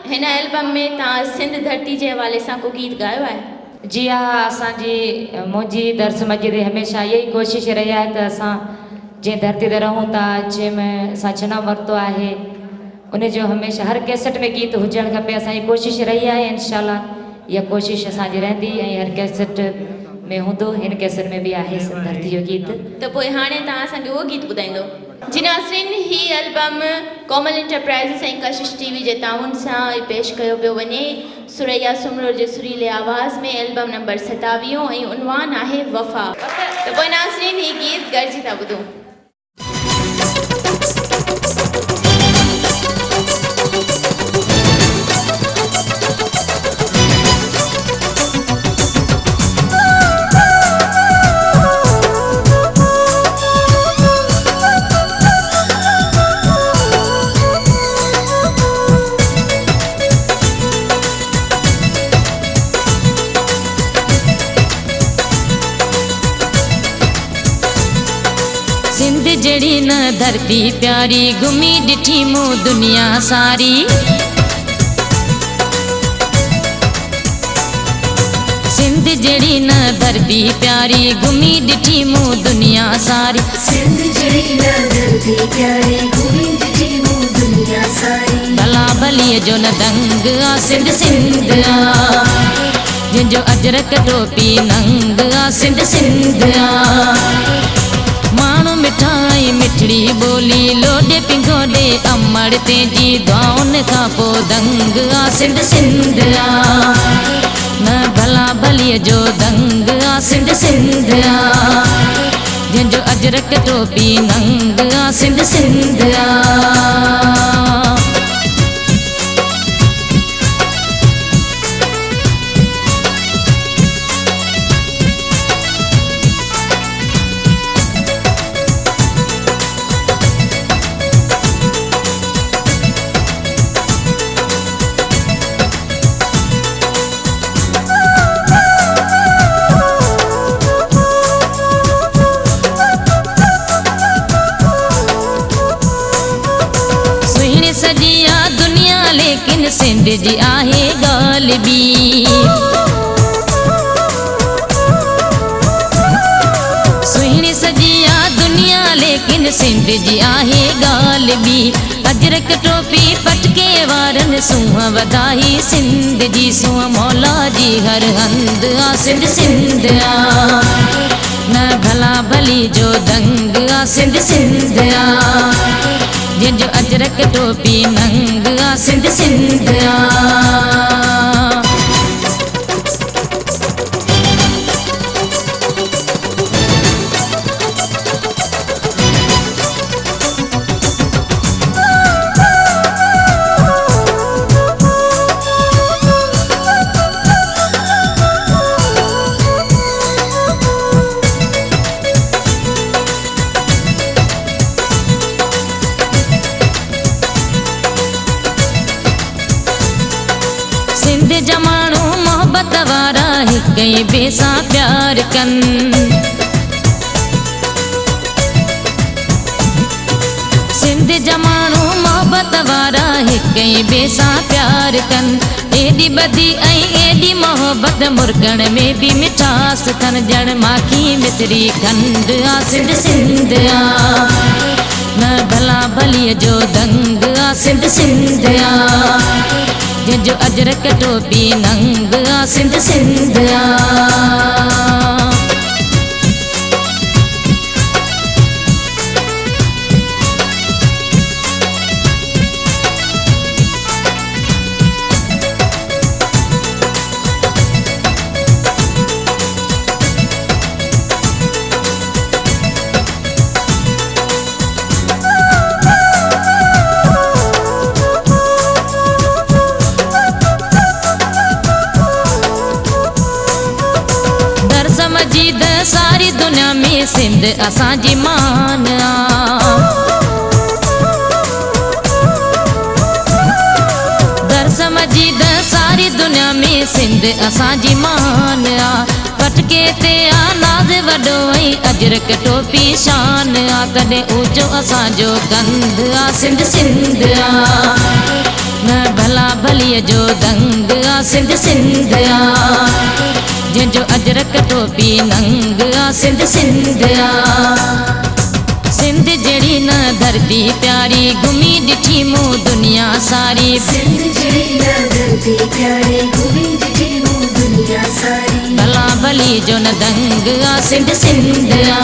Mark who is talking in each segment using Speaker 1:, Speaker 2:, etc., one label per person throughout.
Speaker 1: हिन एल्बम में तव्हां सिंध धरती जे हवाले सां को गीत गायो आहे?
Speaker 2: जी हाँ, असांजी मुंहिंजी दर्स मस्जिद हमेशह यही कोशिश रही है त असां जे धरती ते रहूं था, जंहिंमें असां जनम वरितो आहे उन जो हमेशह हर कैसेट में गीत हुजणु खपे। असांजी कोशिश रही है, इंशाल्लाह इहा कोशिश असांजी रहंदी ऐं हर कैसेट में हूंदो। हिन कैसेट में भी आहे सिंध धरती जो गीत।
Speaker 1: त पोइ हाणे तव्हां असांखे उहो गीत ॿुधाईंदो। जी नाज़रीन, ही एल्बम कोमल एंटरप्राइज़िस ऐं कशिश टीवी जे ताउन सां पेश कयो पियो वञे। सुरैया सुमरो जे सुरीले आवाज़ में एल्बम नंबर 27 ऐं उनवान आहे वफ़ा। त पोइ नाज़रीन, ही गीत गॾिजी था ॿुधूं।
Speaker 2: सिंध जड़ी न धरती प्यारी, घुमी ॾिठी मूं दुनिया सारी। सिंध जड़ी न धरती प्यारी, घुमी ॾिठी मूं दुनिया सारी।
Speaker 3: सिंध जड़ी न धरती प्यारी, घुमी ॾिठी मूं दुनिया सारी।
Speaker 2: भला भलीअ जो न दंग आ सिंध सिंध आ, जंहिंजो अजरक टोपी नंग आ सिंध सिंध आ। माण्हू मिठाई मिठड़ी बोली, लोॾे पिंगोॾे अमड़ तेजी दुआउनि खां पोइ दंग आ सिंध सिंध आ। न भला भलीअ जो दंग आ सिंध सिंध आ, जंहिंजो अजरक टोपी नंग आ सिंध सिंध आ। सजिया दुनिया लेकिन सिंध जी आहे ॻाल्हि ॿी। सुहिणी सजिया दुनिया लेकिन सिंध जी आहे ॻाल्हि ॿी। अजरक टोपी पटके वारनि सूंहं वधाई सिंध जी, सूंहं मौला जी हर हंध आ सिंध सिंध आ। न भला भली जो दंग आ सिंध सिंध आ, जंहिंजो अजरक टोपी नंग आ सिंध सिंध आ। सिंध जा माण्हू मोहब्बत वारा हिक ॿिए सां प्यार कनि। सिंध जा माण्हू मोहब्बत वारा हिक ॿिए सां प्यार कनि। एॾी बदी ऐं एॾी मोहब्बत मुर्गण में भी मिठास अथनि, ॼण माखी मिसरी खंड आ सिंध सिंध आ। न भला भलीअ जो दंग आ सिंध सिंध आ, जंहिंजो अजरक टोपी नंग आ सिंध सिंध आ। मस्जिद सारी दुनिया में सिंध असांजी मान आ। दर्स मस्जिद सारी दुनिया में सिंध असांजी मान आ। पटके ते आ नाज़ वॾो ऐं अजरक टोपी शान आ। कॾहिं ऊचो असांजो कंध आ सिंध सिंध आ। न भला भलीअ जो दंग आ सिंध सिंध आ जंहिंजो अजरक टोपी नंग आ सिंध सिंध आ सिंध जहिड़ी न धरती प्यारी घुमी ॾिठी मूं दुनिया सारी
Speaker 3: सिंध जड़ी ना धरती प्यारी घूमी ॾिठी मूं दुनिया सारी
Speaker 2: भला भली जो न दंग आ सिंध सिंध आ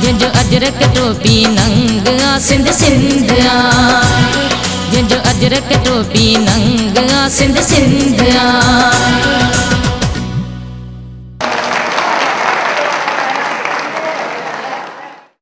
Speaker 2: जंहिंजो अजरक टोपी नंग आ सिंध सिंध आ जंहिंजो अजरक टोपी नंग आ सिंध सिंध आ